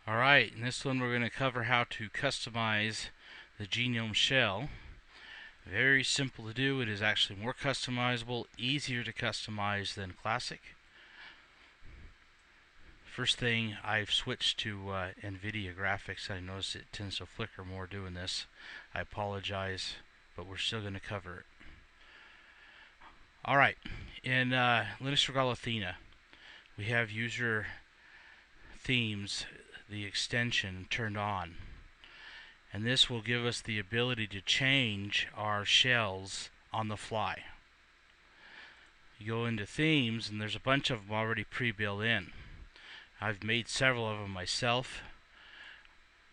Alright, in this one we're going to cover how to customize the genome shell. Very simple to do. It is actually more customizable, easier to customize than classic. First thing, I've switched to NVIDIA graphics. I notice it tends to flicker more doing this. I apologize, but we're still going to cover it. Alright, in Linux Regal Athena, we have user themes, the extension, turned on. And this will give us the ability to change our shells on the fly. You go into themes and there's a bunch of them already pre-built in. I've made several of them myself.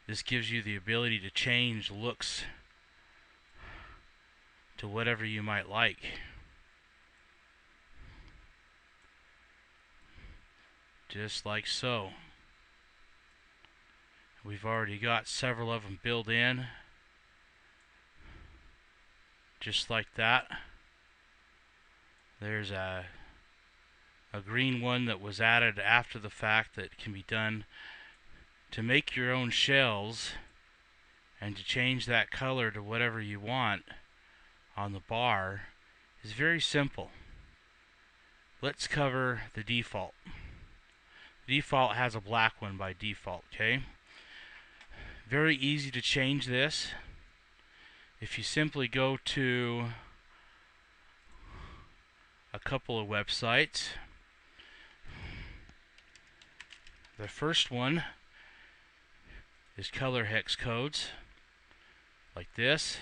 This gives you the ability to change looks to whatever you might like. Just like so. We've already got several of them built in. Just like that. There's a green one that was added after the fact that can be done to make your own shells and to change that color to whatever you want on the bar is very simple. Let's cover the default. The default has a black one by default, okay? Very easy to change this. If you simply go to a couple of websites, the first one is color hex codes, like this,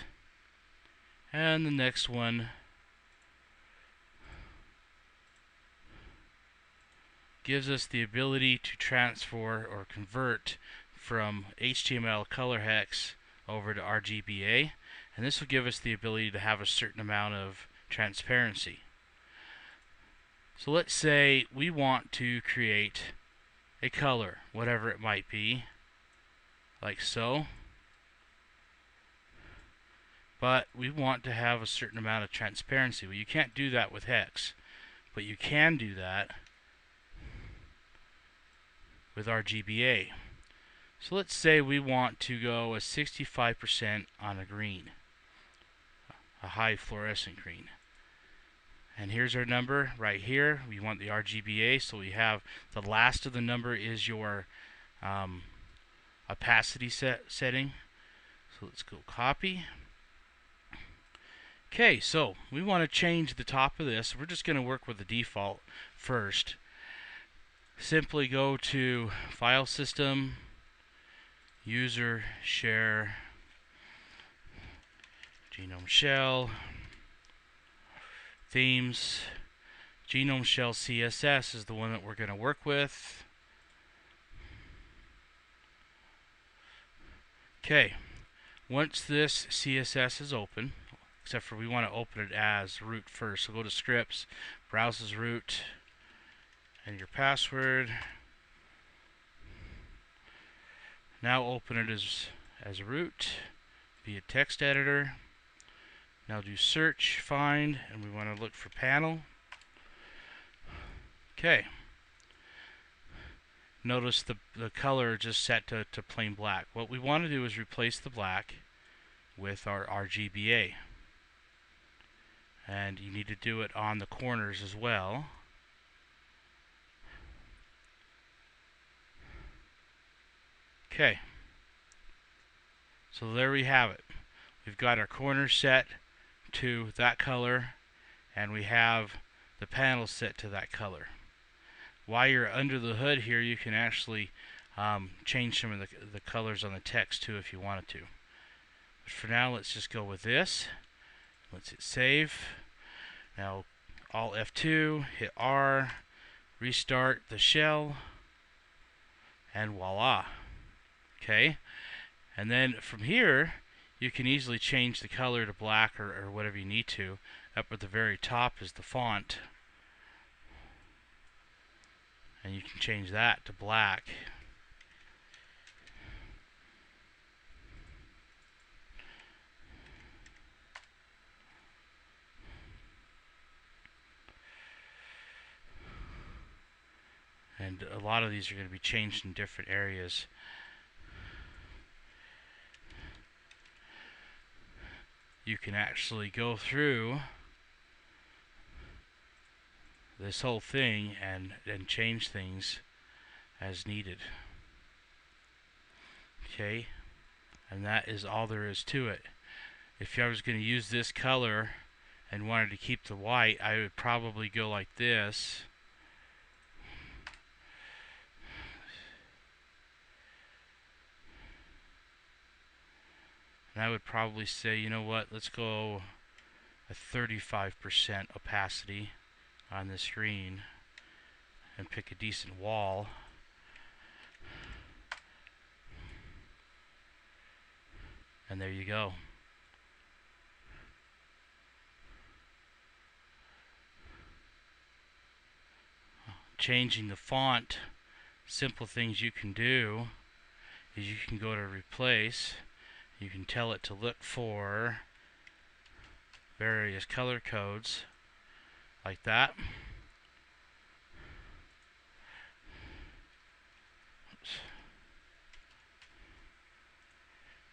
and the next one gives us the ability to transfer or convert from HTML color hex over to RGBA, and this will give us the ability to have a certain amount of transparency. So let's say we want to create a color, whatever it might be, like so, but we want to have a certain amount of transparency. Well, you can't do that with hex, but you can do that with RGBA. So let's say we want to go a 65% on a green, a high fluorescent green. And here's our number right here. We want the RGBA, so we have the last of the number is your opacity setting. So let's go copy. Okay, so we want to change the top of this. We're just going to work with the default first. Simply go to File System, User, Share, Genome Shell, Themes. Genome Shell CSS is the one that we're going to work with. Okay, once this CSS is open, except for we want to open it as root first, so go to Scripts, browse as root, and your password. Now open it as root via text editor. Now do search, find, and we want to look for panel. Okay. Notice the color just set to plain black. What we want to do is replace the black with our RGBA. And you need to do it on the corners as well. Okay. So there we have it. We've got our corners set to that color, and we have the panel set to that color. While you're under the hood here, you can actually change some of the colors on the text too if you wanted to. But for now, let's just go with this. Let's hit save. Now Alt F2, hit R, restart the shell, and voila. Okay, and then from here you can easily change the color to black or whatever you need to. Up at the very top is the font, and you can change that to black. And a lot of these are going to be changed in different areas. you can actually go through this whole thing and change things as needed. Okay, and that is all there is to it. If I was going to use this color and wanted to keep the white, I would probably go like this. And I would probably say, you know what, let's go a 35% opacity on the screen and pick a decent wall. And there you go. Changing the font, simple things you can do is you can go to replace. You can tell it to look for various color codes like that. Oops.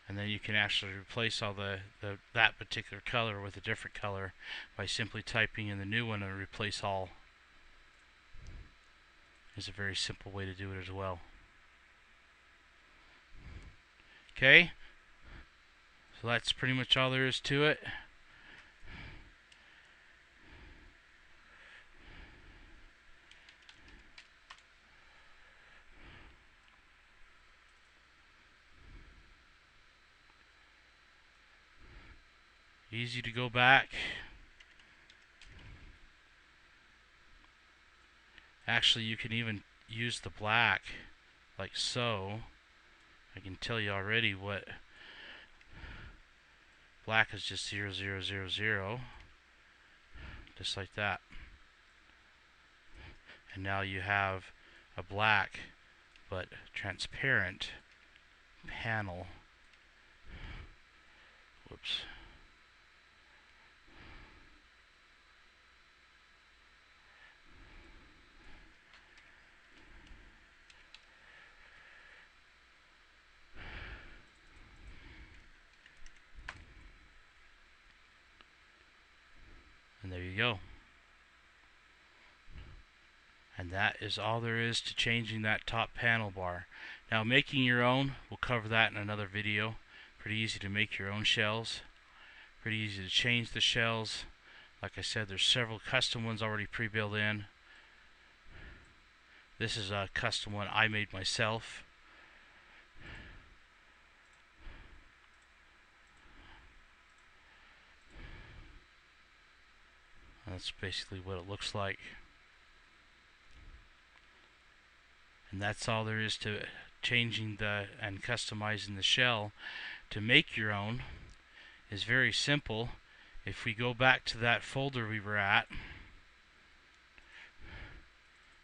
And then you can actually replace all that particular color with a different color by simply typing in the new one and replace all. Is a very simple way to do it as well. Okay, so that's pretty much all there is to it. Easy to go back. Actually, you can even use the black like so. I can tell you already what black is, just 0, 0, 0, 0, just like that. And now you have a black but transparent panel. Whoops. And there you go. And that is all there is to changing that top panel bar. Now, making your own, we'll cover that in another video. Pretty easy to make your own shells. Pretty easy to change the shells. Like I said, there's several custom ones already pre-built in. This is a custom one I made myself. That's basically what it looks like. And that's all there is to changing and customizing the shell. To make your own is very simple. If we go back to that folder we were at,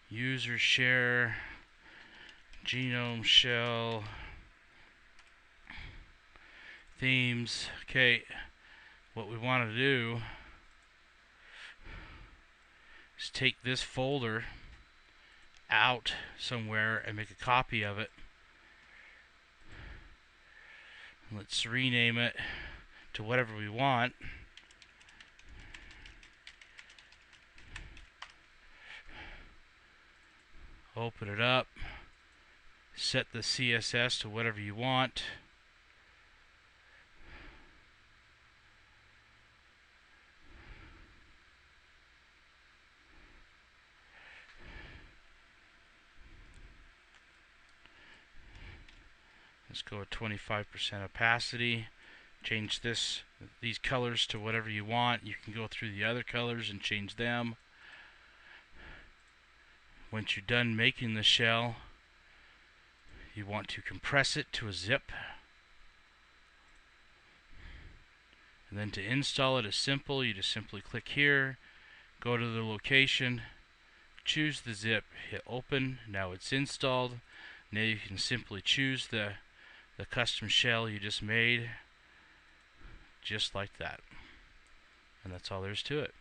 user share, genome shell, themes. Okay, what we want to do is take this folder out somewhere and make a copy of it. Let's rename it to whatever we want. Open it up, set the CSS to whatever you want. Let's go with 25% opacity. Change these colors to whatever you want. You can go through the other colors and change them. Once you're done making the shell, you want to compress it to a zip. And then to install it is simple. You just simply click here, go to the location, choose the zip, hit open. Now it's installed. Now you can simply choose the custom shell you just made, just like that. And that's all there is to it.